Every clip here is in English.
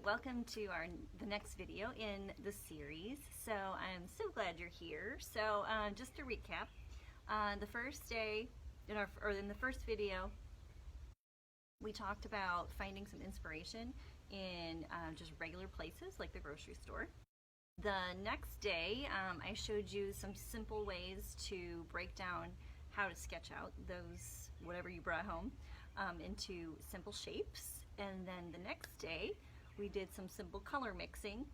welcome to the next video in the series. So I'm so glad you're here. So just to recap, the first day in the first video, we talked about finding some inspiration in just regular places like the grocery store. The next day, I showed you some simple ways to break down how to sketch out those whatever you brought home into simple shapes. And then the next day, we did some simple color mixing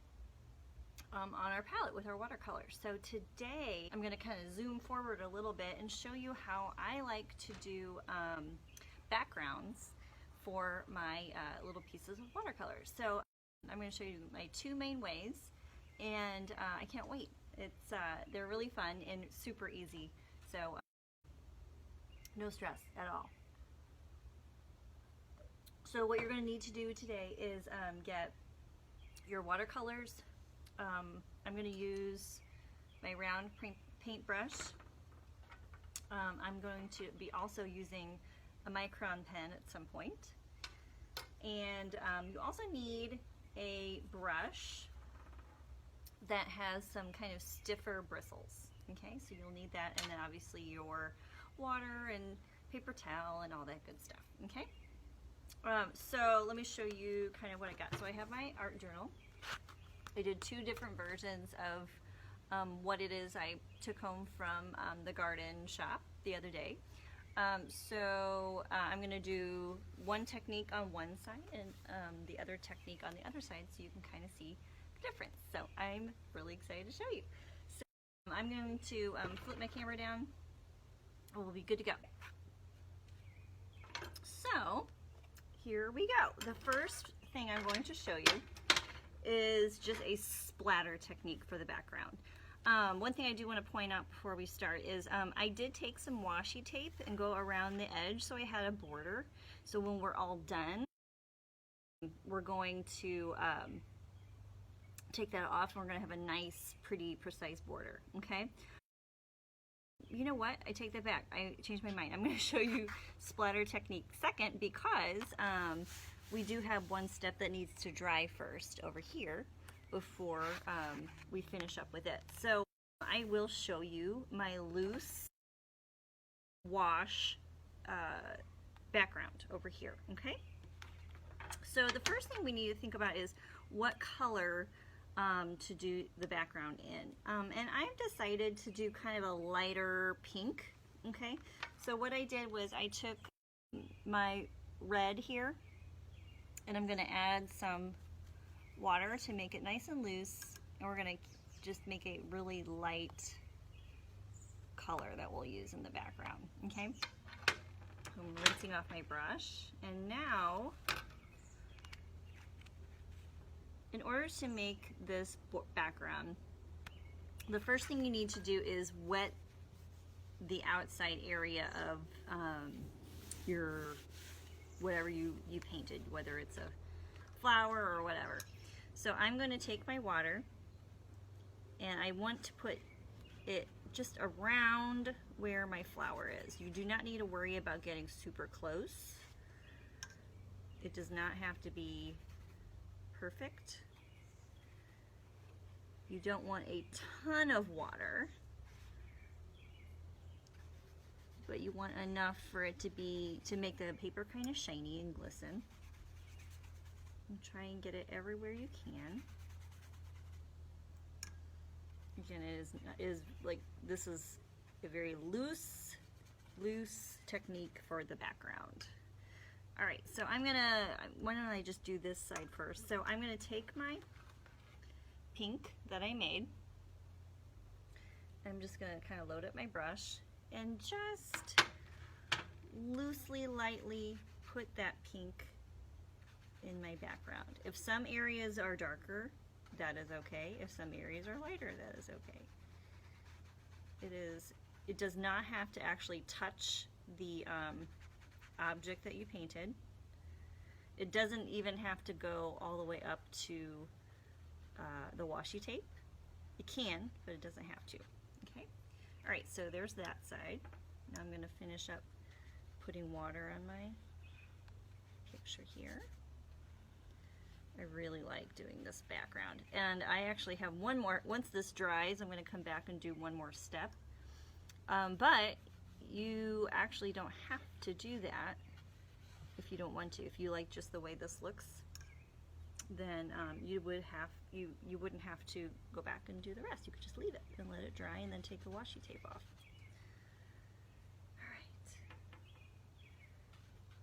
on our palette with our watercolor. So today I'm going to kind of zoom forward a little bit and show you how I like to do backgrounds for my little pieces of watercolor. So I'm going to show you my two main ways, and I can't wait. They're really fun and super easy, so no stress at all. So what you're going to need to do today is get your watercolors. I'm going to use my round paintbrush. I'm going to be also using a micron pen at some point. And you also need a brush that has some kind of stiffer bristles. Okay, so you'll need that, and then obviously your water and paper towel and all that good stuff. Okay. So let me show you kind of what I got. So I have my art journal. I did two different versions of what it is I took home from the garden shop the other day. I'm going to do one technique on one side and the other technique on the other side, so you can kind of see the difference. So I'm really excited to show you. So I'm going to flip my camera down and we'll be good to go. So here we go. The first thing I'm going to show you is just a splatter technique for the background. One thing I do want to point out before we start is I did take some washi tape and go around the edge so I had a border. So when we're all done, we're going to take that off, and we're going to have a nice, pretty, precise border. Okay? You know what? I take that back. I changed my mind. I'm going to show you splatter technique second, because we do have one step that needs to dry first over here before we finish up with it. So I will show you my loose wash background over here. Okay? So the first thing we need to think about is what color to do the background in. And I've decided to do kind of a lighter pink. Okay, so what I did was I took my red here, and I'm going to add some water to make it nice and loose, and we're going to just make a really light color that we'll use in the background. Okay, I'm rinsing off my brush, and now in order to make this background, the first thing you need to do is wet the outside area of your whatever you painted, whether it's a flower or whatever. So I'm going to take my water, and I want to put it just around where my flower is. You do not need to worry about getting super close. It does not have to be perfect. You don't want a ton of water, but you want enough for it to make the paper kind of shiny and glisten. And try and get it everywhere you can. Again, this is a very loose technique for the background. All right, so why don't I just do this side first? So I'm going to take my pink that I made. I'm just going to kind of load up my brush and just loosely, lightly put that pink in my background. If some areas are darker, that is okay. If some areas are lighter, that is okay. It does not have to actually touch the object that you painted. It doesn't even have to go all the way up to the washi tape. It can, but it doesn't have to. Okay. All right, so there's that side. Now I'm going to finish up putting water on my picture here. I really like doing this background. And I actually have one more, once this dries, I'm going to come back and do one more step. But you actually don't have to do that if you don't want to. If you like just the way this looks, then you wouldn't have to go back and do the rest. You could just leave it and let it dry and then take the washi tape off. Alright.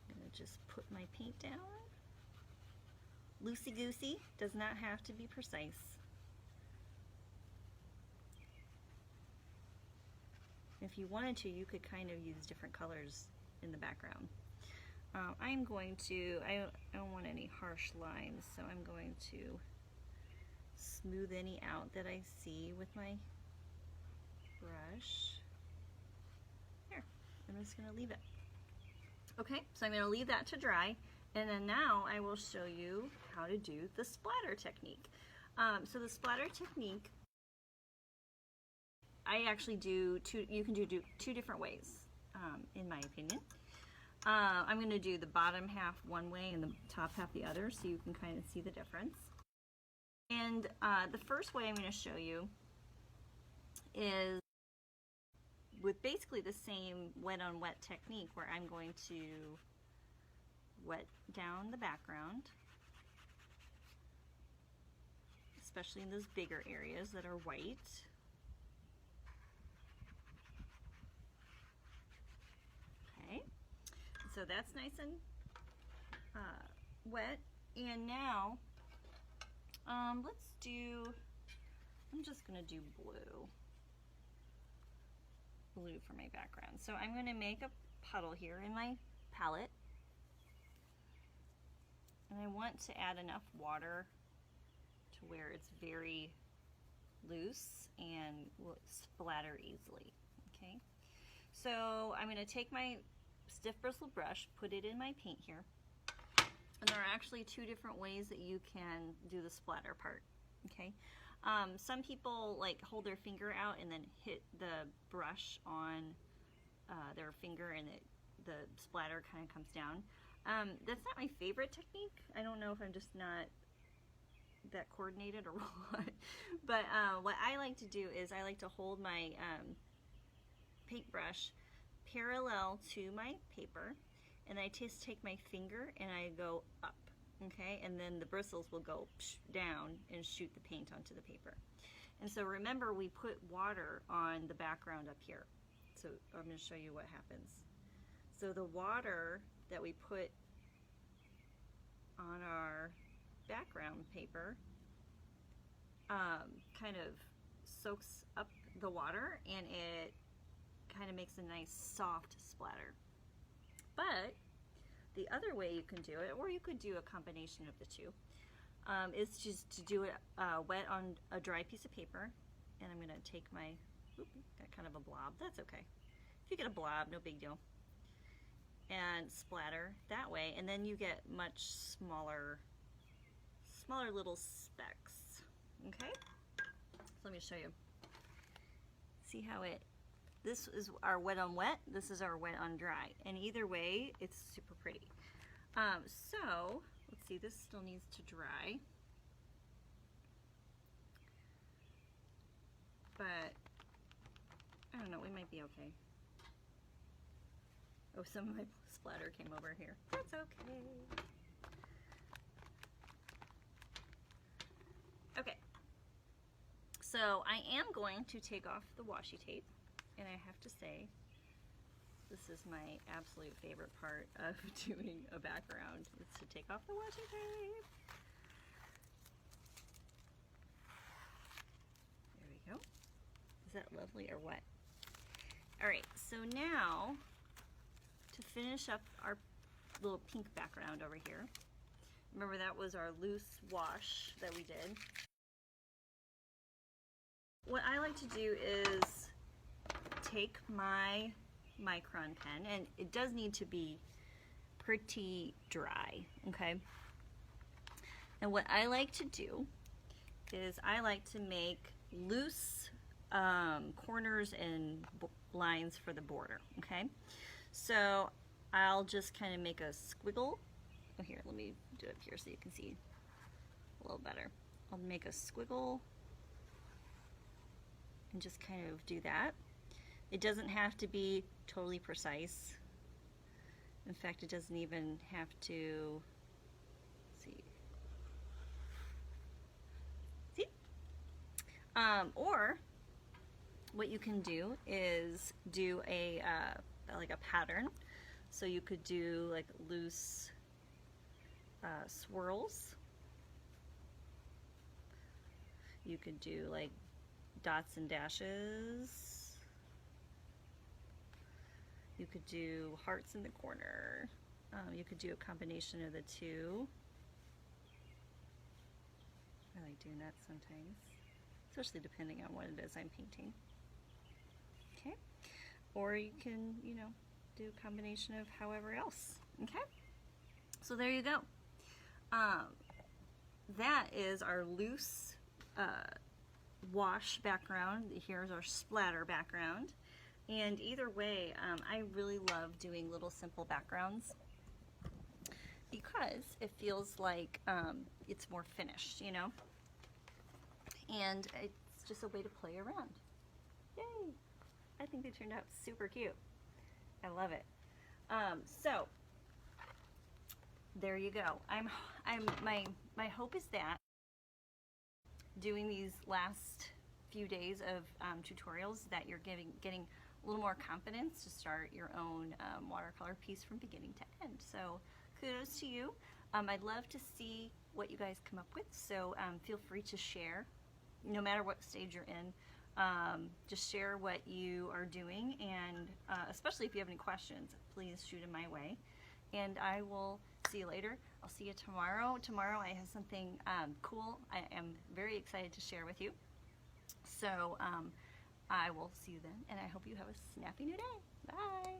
I'm going to just put my paint down. Loosey-goosey, does not have to be precise. If you wanted to, you could kind of use different colors in the background. I'm going to, I don't want any harsh lines, so I'm going to smooth any out that I see with my brush. Here, I'm just going to leave it. Okay, so I'm going to leave that to dry, and then now I will show you how to do the splatter technique. So the splatter technique, I actually do you can do two different ways, in my opinion. I'm going to do the bottom half one way and the top half the other, so you can kind of see the difference. And the first way I'm going to show you is with basically the same wet on wet technique, where I'm going to wet down the background, especially in those bigger areas that are white. Okay, so that's nice and wet. And now let's do, I'm just going to do blue for my background. So I'm going to make a puddle here in my palette, and I want to add enough water to where it's very loose and will splatter easily. Okay, so I'm going to take my stiff bristle brush, put it in my paint here, and there are actually two different ways that you can do the splatter part. Okay, some people like hold their finger out and then hit the brush on their finger, and the splatter kind of comes down. That's not my favorite technique. I don't know if I'm just not that coordinated or what, but what I like to do is I like to hold my paintbrush parallel to my paper, and I just take my finger and I go up, okay, and then the bristles will go down and shoot the paint onto the paper. And so remember, we put water on the background up here, so I'm going to show you what happens. So the water that we put on our background paper kind of soaks up the water, and it kind of makes a nice soft splatter. But the other way you can do it, or you could do a combination of the two, is just to do it wet on a dry piece of paper. And I'm going to take my, got kind of a blob, that's okay. If you get a blob, no big deal. And splatter that way, and then you get much smaller little specks. Okay, so let me show you. See how this is our wet on wet, this is our wet on dry, and either way it's super pretty. So let's see, this still needs to dry, but I don't know, we might be okay. Oh, some of my splatter came over here. That's okay. Okay. So I am going to take off the washi tape, and I have to say, this is my absolute favorite part of doing a background, is to take off the washi tape. There we go. Is that lovely or what? All right, so now, to finish up our little pink background over here, remember that was our loose wash that we did. What I like to do is take my micron pen, and it does need to be pretty dry, okay? And what I like to do is I like to make loose corners and lines for the border, okay? So I'll just kind of make a squiggle. Oh, here, let me do it here so you can see. a little better. I'll make a squiggle and just kind of do that. It doesn't have to be totally precise. In fact, it doesn't even have to, let's see. Or what you can do is do a like a pattern. So you could do like loose swirls. You could do like dots and dashes. You could do hearts in the corner. You could do a combination of the two. I like doing that sometimes, especially depending on what it is I'm painting. Okay, or you can, you know, do a combination of however else. Okay, so there you go. That is our loose wash background. Here's our splatter background. And either way, I really love doing little simple backgrounds because it feels like it's more finished, you know? And it's just a way to play around. Yay! I think they turned out super cute. I love it. So there you go. My hope is that doing these last few days of tutorials that you're getting a little more confidence to start your own watercolor piece from beginning to end. So kudos to you. I'd love to see what you guys come up with, so feel free to share, no matter what stage you're in. Just share what you are doing, and especially if you have any questions, please shoot them my way. And I will see you later. I'll see you tomorrow. Tomorrow I have something cool I am very excited to share with you. So I will see you then, and I hope you have a snappy new day. Bye!